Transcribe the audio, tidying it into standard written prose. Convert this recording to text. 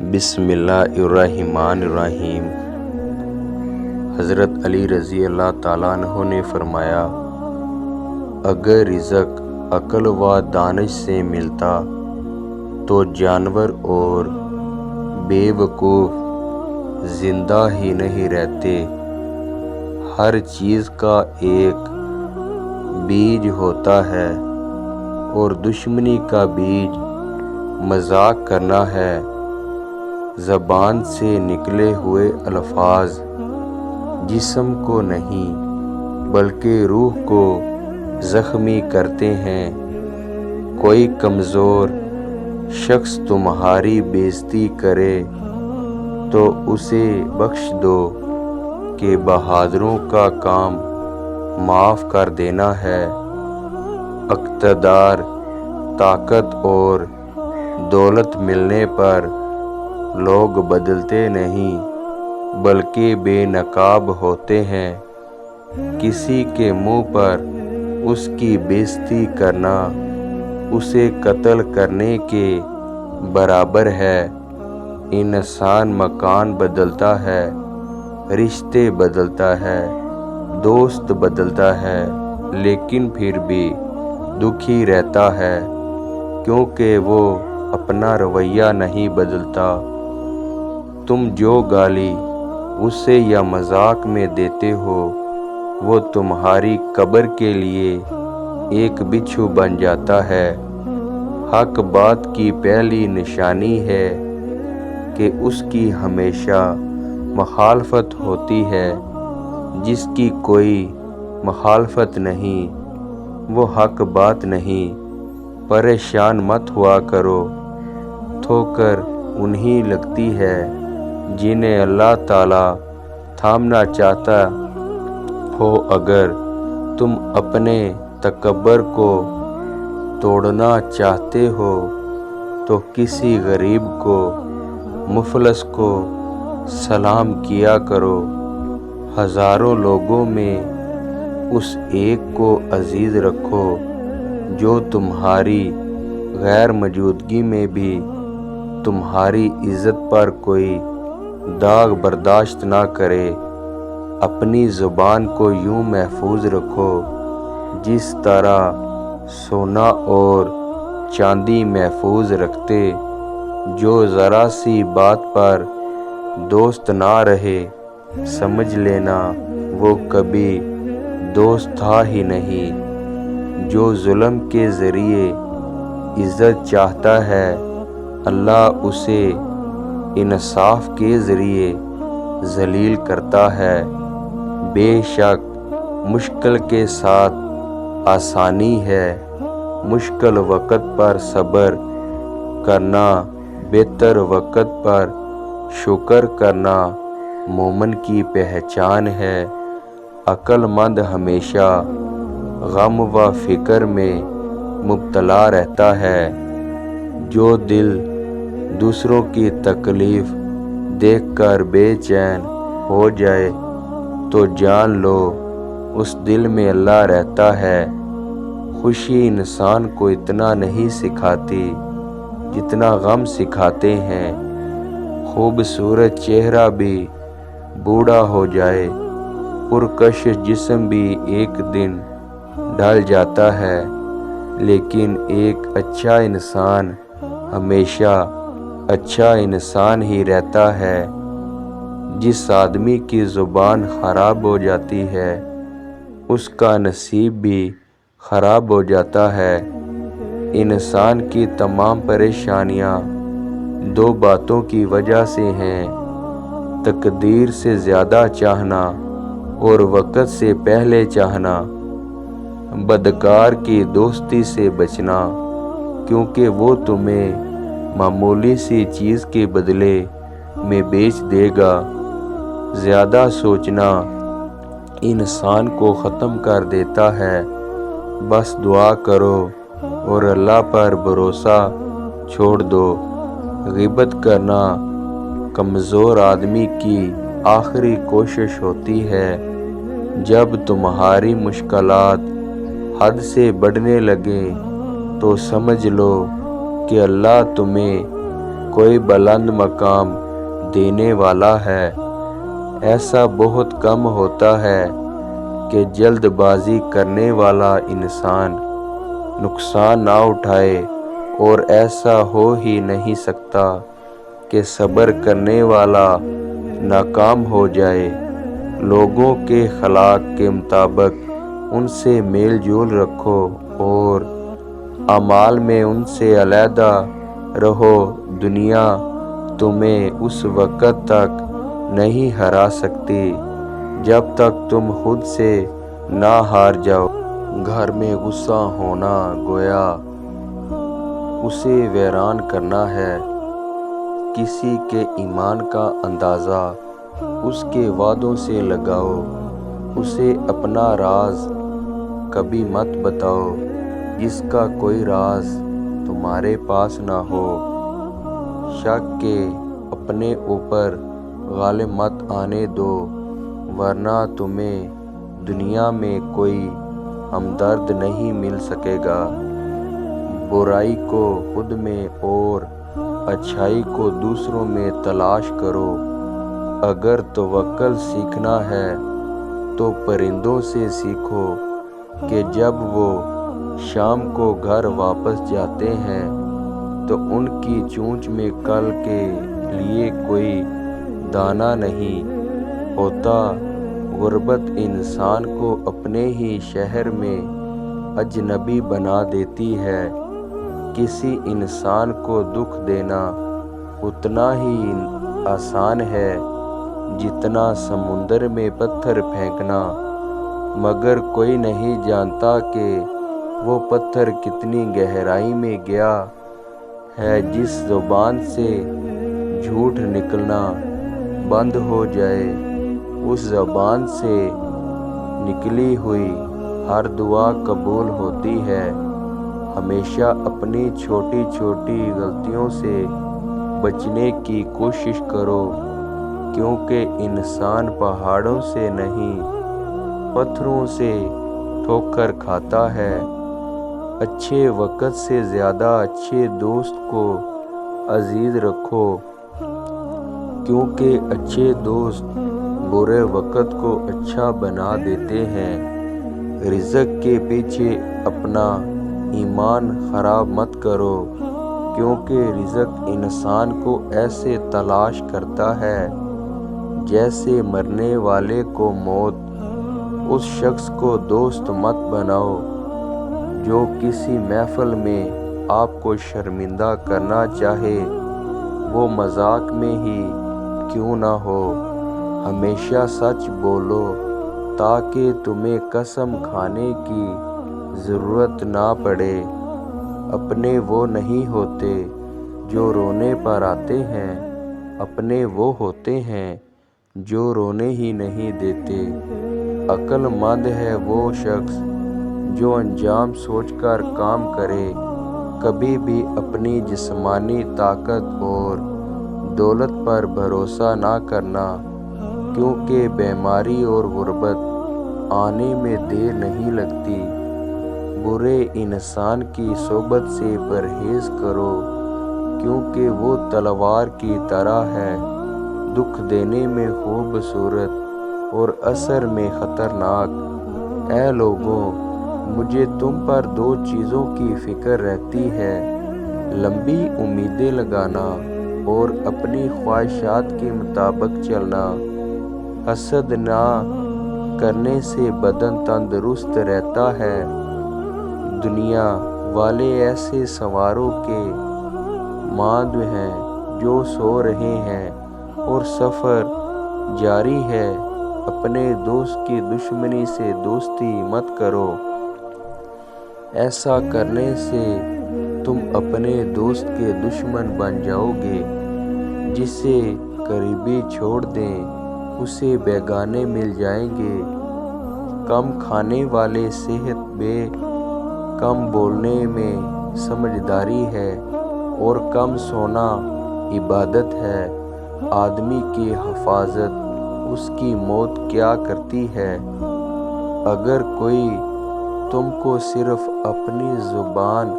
بسم اللہ الرحمن الرحیم۔ حضرت علی رضی اللہ تعالیٰ عنہ نے فرمایا، اگر رزق عقل و دانش سے ملتا تو جانور اور بے وقوف زندہ ہی نہیں رہتے۔ ہر چیز کا ایک بیج ہوتا ہے اور دشمنی کا بیج مذاق کرنا ہے۔ زبان سے نکلے ہوئے الفاظ جسم کو نہیں بلکہ روح کو زخمی کرتے ہیں۔ کوئی کمزور شخص تمہاری بےزتی کرے تو اسے بخش دو کہ بہادروں کا کام معاف کر دینا ہے۔ اقتدار، طاقت اور دولت ملنے پر لوگ بدلتے نہیں بلکہ بے نقاب ہوتے ہیں۔ کسی کے منہ پر اس کی بےزتی کرنا اسے قتل کرنے کے برابر ہے۔ انسان مکان بدلتا ہے، رشتے بدلتا ہے، دوست بدلتا ہے، لیکن پھر بھی دکھی رہتا ہے کیونکہ وہ اپنا رویہ نہیں بدلتا۔ تم جو گالی غصے یا مذاق میں دیتے ہو وہ تمہاری قبر کے لیے ایک بچھو بن جاتا ہے۔ حق بات کی پہلی نشانی ہے کہ اس کی ہمیشہ مخالفت ہوتی ہے۔ جس کی کوئی مخالفت نہیں وہ حق بات نہیں۔ پریشان مت ہوا کرو، ٹھوکر انہیں لگتی ہے جنہیں اللہ تعالیٰ تھامنا چاہتا ہو۔ اگر تم اپنے تکبر کو توڑنا چاہتے ہو تو کسی غریب کو، مفلس کو سلام کیا کرو۔ ہزاروں لوگوں میں اس ایک کو عزیز رکھو جو تمہاری غیر موجودگی میں بھی تمہاری عزت پر کوئی داغ برداشت نہ کرے۔ اپنی زبان کو یوں محفوظ رکھو جس طرح سونا اور چاندی محفوظ رکھتے۔ جو ذرا سی بات پر دوست نہ رہے سمجھ لینا وہ کبھی دوست تھا ہی نہیں۔ جو ظلم کے ذریعے عزت چاہتا ہے اللہ اسے انصاف کے ذریعے ذلیل کرتا ہے۔ بے شک مشکل کے ساتھ آسانی ہے۔ مشکل وقت پر صبر کرنا، بہتر وقت پر شکر کرنا مومن کی پہچان ہے۔ عقل مند ہمیشہ غم و فکر میں مبتلا رہتا ہے۔ جو دل دوسروں کی تکلیف دیکھ کر بے چین ہو جائے تو جان لو اس دل میں اللہ رہتا ہے۔ خوشی انسان کو اتنا نہیں سکھاتی جتنا غم سکھاتے ہیں۔ خوبصورت چہرہ بھی بوڑھا ہو جائے، پرکش جسم بھی ایک دن ڈھل جاتا ہے، لیکن ایک اچھا انسان ہمیشہ اچھا انسان ہی رہتا ہے۔ جس آدمی کی زبان خراب ہو جاتی ہے اس کا نصیب بھی خراب ہو جاتا ہے۔ انسان کی تمام پریشانیاں دو باتوں کی وجہ سے ہیں: تقدیر سے زیادہ چاہنا اور وقت سے پہلے چاہنا۔ بدکار کی دوستی سے بچنا کیونکہ وہ تمہیں معمولی سی چیز کے بدلے میں بیچ دے گا۔ زیادہ سوچنا انسان کو ختم کر دیتا ہے۔ بس دعا کرو اور اللہ پر بھروسہ چھوڑ دو۔ غیبت کرنا کمزور آدمی کی آخری کوشش ہوتی ہے۔ جب تمہاری مشکلات حد سے بڑھنے لگیں تو سمجھ لو کہ اللہ تمہیں کوئی بلند مقام دینے والا ہے۔ ایسا بہت کم ہوتا ہے کہ جلد بازی کرنے والا انسان نقصان نہ اٹھائے، اور ایسا ہو ہی نہیں سکتا کہ صبر کرنے والا ناکام ہو جائے۔ لوگوں کے اخلاق کے مطابق ان سے میل جول رکھو اور اعمال میں ان سے علیحدہ رہو۔ دنیا تمہیں اس وقت تک نہیں ہرا سکتی جب تک تم خود سے نہ ہار جاؤ۔ گھر میں غصہ ہونا گویا اسے ویران کرنا ہے۔ کسی کے ایمان کا اندازہ اس کے وعدوں سے لگاؤ۔ اسے اپنا راز کبھی مت بتاؤ جس کا کوئی راز تمہارے پاس نہ ہو۔ شک کے اپنے اوپر غالب مت آنے دو، ورنہ تمہیں دنیا میں کوئی ہمدرد نہیں مل سکے گا۔ برائی کو خود میں اور اچھائی کو دوسروں میں تلاش کرو۔ اگر توکل سیکھنا ہے تو پرندوں سے سیکھو کہ جب وہ شام کو گھر واپس جاتے ہیں تو ان کی چونچ میں کل کے لیے کوئی دانہ نہیں ہوتا۔ غربت انسان کو اپنے ہی شہر میں اجنبی بنا دیتی ہے۔ کسی انسان کو دکھ دینا اتنا ہی آسان ہے جتنا سمندر میں پتھر پھینکنا، مگر کوئی نہیں جانتا کہ وہ پتھر کتنی گہرائی میں گیا ہے۔ جس زبان سے جھوٹ نکلنا بند ہو جائے، اس زبان سے نکلی ہوئی ہر دعا قبول ہوتی ہے۔ ہمیشہ اپنی چھوٹی چھوٹی غلطیوں سے بچنے کی کوشش کرو، کیونکہ انسان پہاڑوں سے نہیں پتھروں سے ٹھوکر کھاتا ہے۔ اچھے وقت سے زیادہ اچھے دوست کو عزیز رکھو، کیونکہ اچھے دوست برے وقت کو اچھا بنا دیتے ہیں۔ رزق کے پیچھے اپنا ایمان خراب مت کرو، کیونکہ رزق انسان کو ایسے تلاش کرتا ہے جیسے مرنے والے کو موت۔ اس شخص کو دوست مت بناؤ جو کسی محفل میں آپ کو شرمندہ کرنا چاہے، وہ مذاق میں ہی کیوں نہ ہو۔ ہمیشہ سچ بولو تاکہ تمہیں قسم کھانے کی ضرورت نہ پڑے۔ اپنے وہ نہیں ہوتے جو رونے پر آتے ہیں، اپنے وہ ہوتے ہیں جو رونے ہی نہیں دیتے۔ عقل مند ہے وہ شخص جو انجام سوچ کر کام کرے۔ کبھی بھی اپنی جسمانی طاقت اور دولت پر بھروسہ نہ کرنا، کیونکہ بیماری اور غربت آنے میں دیر نہیں لگتی۔ برے انسان کی صحبت سے پرہیز کرو، کیونکہ وہ تلوار کی طرح ہے، دکھ دینے میں خوبصورت اور اثر میں خطرناک۔ اے لوگوں، مجھے تم پر دو چیزوں کی فکر رہتی ہے: لمبی امیدیں لگانا اور اپنی خواہشات کے مطابق چلنا۔ حسد نہ کرنے سے بدن تندرست رہتا ہے۔ دنیا والے ایسے سواروں کے مانند ہیں جو سو رہے ہیں اور سفر جاری ہے۔ اپنے دوست کی دشمنی سے دوستی مت کرو، ایسا کرنے سے تم اپنے دوست کے دشمن بن جاؤ گے۔ جسے قریبی چھوڑ دیں اسے بیگانے مل جائیں گے۔ کم کھانے والے صحت بے، کم بولنے میں سمجھداری ہے، اور کم سونا عبادت ہے۔ آدمی کی حفاظت اس کی موت کیا کرتی ہے۔ اگر کوئی تم کو صرف اپنی زبان